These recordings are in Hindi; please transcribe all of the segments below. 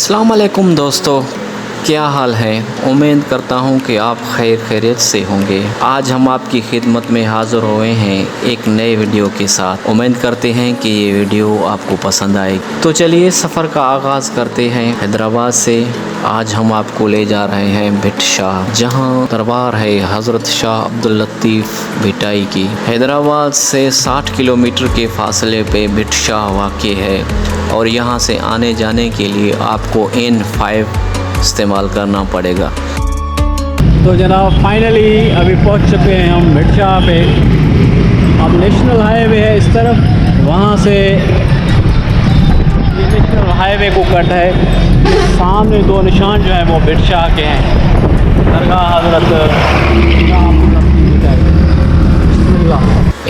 अस्सलाम वालेकुम दोस्तों, क्या हाल है। उम्मीद करता हूँ कि आप खैरियत से होंगे। आज हम आपकी खिदमत में हाज़िर हुए हैं एक नए वीडियो के साथ। उम्मीद करते हैं कि ये वीडियो आपको पसंद आएगी। तो चलिए सफ़र का आगाज़ करते हैं हैदराबाद से। आज हम आपको ले जा रहे हैं भिट शाह, जहाँ दरबार है हज़रत शाह अब्दुल लतीफ़ भिटाई की। हैदराबाद से 60 किलोमीटर के फासले पे भिट शाह वाक़ है और यहाँ से आने जाने के लिए आपको N5 इस्तेमाल करना पड़ेगा। तो जनाब फाइनली अभी पहुंच चुके हैं हम भिट शाह पे। अब नेशनल हाईवे है इस तरफ, वहाँ से ये नेशनल हाईवे को कट है। सामने दो निशान जो हैं वो भिट शाह के हैं, दरगाह हज़रत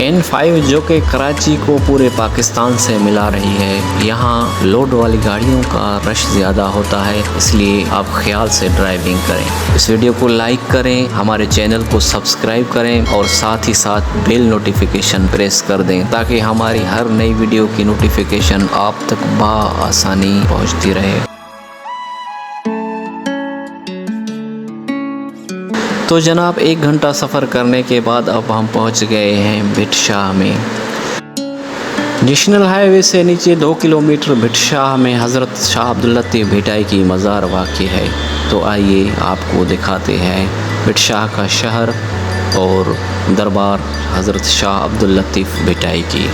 N5 जो कि कराची को पूरे पाकिस्तान से मिला रही है। यहाँ लोड वाली गाड़ियों का रश ज़्यादा होता है, इसलिए आप ख्याल से ड्राइविंग करें। इस वीडियो को लाइक करें, हमारे चैनल को सब्सक्राइब करें और साथ ही साथ बेल नोटिफिकेशन प्रेस कर दें ताकि हमारी हर नई वीडियो की नोटिफिकेशन आप तक बआसानी पहुँचती रहे। तो जनाब 1 घंटा सफ़र करने के बाद अब हम पहुंच गए हैं भिट शाह में। नेशनल हाईवे से नीचे 2 किलोमीटर भिट शाह में हज़रत शाह अब्दुल लतीफ़ भिटाई की मज़ार वाक़ है। तो आइए आपको दिखाते हैं भिट शाह का शहर और दरबार हज़रत शाह अब्दुल लतीफ़ भिटाई की।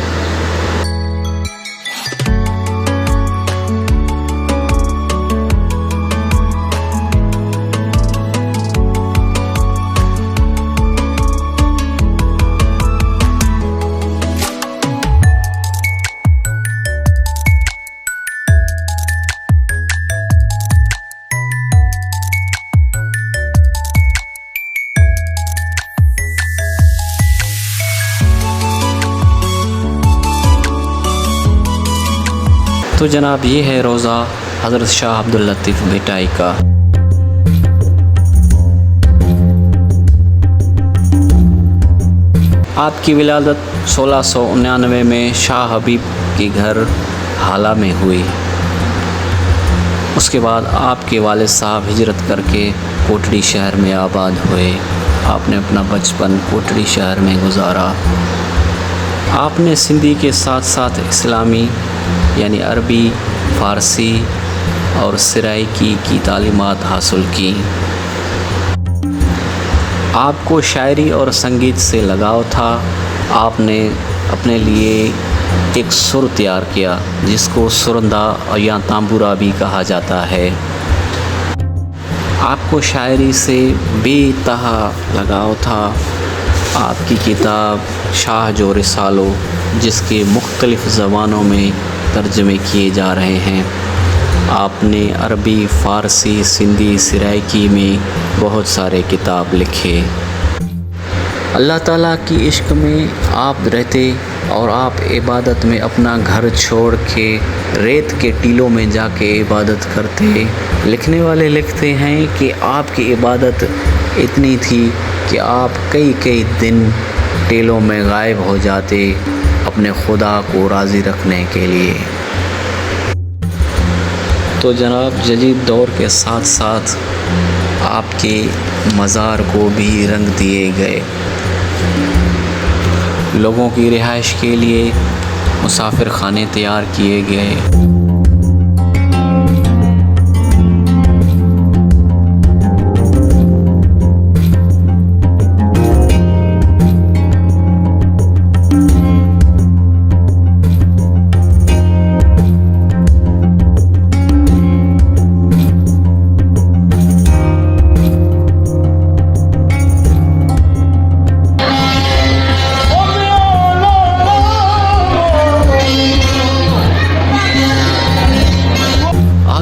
तो जनाब ये है रोज़ा हज़रत शाह अब्दुल लतीफ़ भिटाई का। आपकी विलादत 1699 में शाह हबीब के घर हाला में हुई। उसके बाद आपके वालिद साहब हिजरत करके कोटड़ी शहर में आबाद हुए। आपने अपना बचपन कोटड़ी शहर में गुजारा। आपने सिंधी के साथ साथ इस्लामी यानी अरबी, फ़ारसी और सराइकी की तालीमात हासिल की। आपको शायरी और संगीत से लगाव था। आपने अपने लिए एक सुर तैयार किया जिसको सुरंदा या तांबूरा भी कहा जाता है। आपको शायरी से बेतहा लगाव था। आपकी किताब शाह जो रिसालो, जिसके मुख्तलिफ़ ज़बानों में तर्जमे किए जा रहे हैं। आपने अरबी, फ़ारसी, सिंधी, सराइकी में बहुत सारे किताब लिखे। अल्लाह ताला की इश्क में आप रहते और आप इबादत में अपना घर छोड़ के रेत के टीलों में जाके इबादत करते। लिखने वाले लिखते हैं कि आपकी इबादत इतनी थी कि आप कई दिन टीलों में गायब हो जाते अपने खुदा को राज़ी रखने के लिए। तो जनाब जदीद दौर के साथ साथ आपके मज़ार को भी रंग दिए गए। लोगों की रिहाइश के लिए मुसाफिर खाने तैयार किए गए।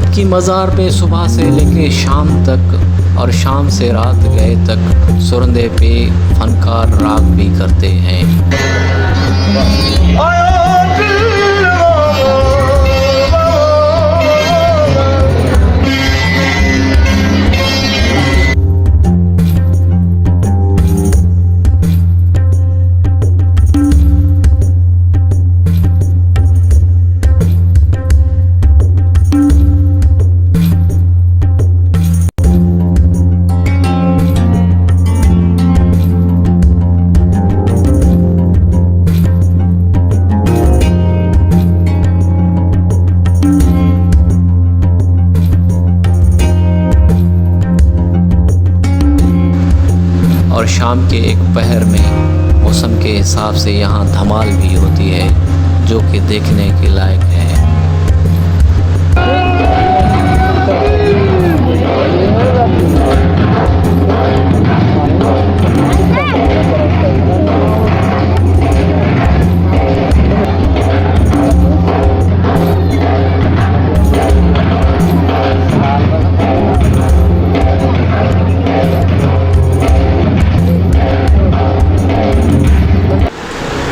की मज़ार पे सुबह से लेके शाम तक और शाम से रात गए तक सुरंदे पे फनकार राग भी करते हैं। शाम के एक पहर में मौसम के हिसाब से यहाँ धमाल भी होती है, जो कि देखने के लायक है।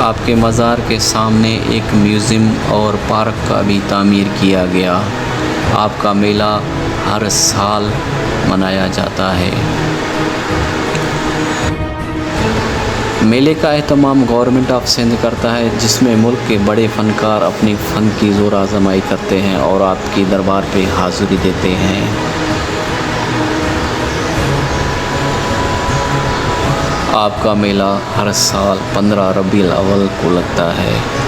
आपके मज़ार के सामने एक म्यूज़ियम और पार्क का भी तामीर किया गया। आपका मेला हर साल मनाया जाता है। मेले का एहतमाम गवर्नमेंट ऑफ सिंध करता है, जिसमें मुल्क के बड़े फ़नकार अपनी फ़न की ज़ोर आज़माई करते हैं और आपकी दरबार पे हाज़िरी देते हैं। आपका मेला हर साल 15 रबीउल अव्वल को लगता है।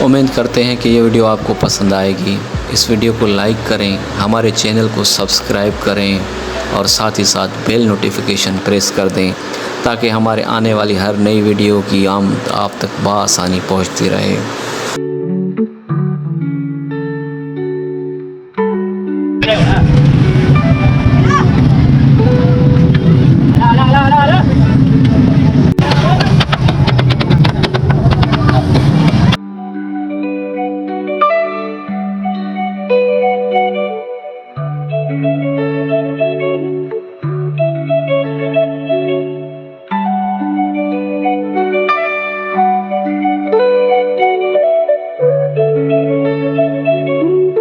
उम्मीद करते हैं कि ये वीडियो आपको पसंद आएगी। इस वीडियो को लाइक करें, हमारे चैनल को सब्सक्राइब करें और साथ ही साथ बेल नोटिफिकेशन प्रेस कर दें, ताकि हमारे आने वाली हर नई वीडियो की आमद आप तक बआसानी पहुंचती रहे।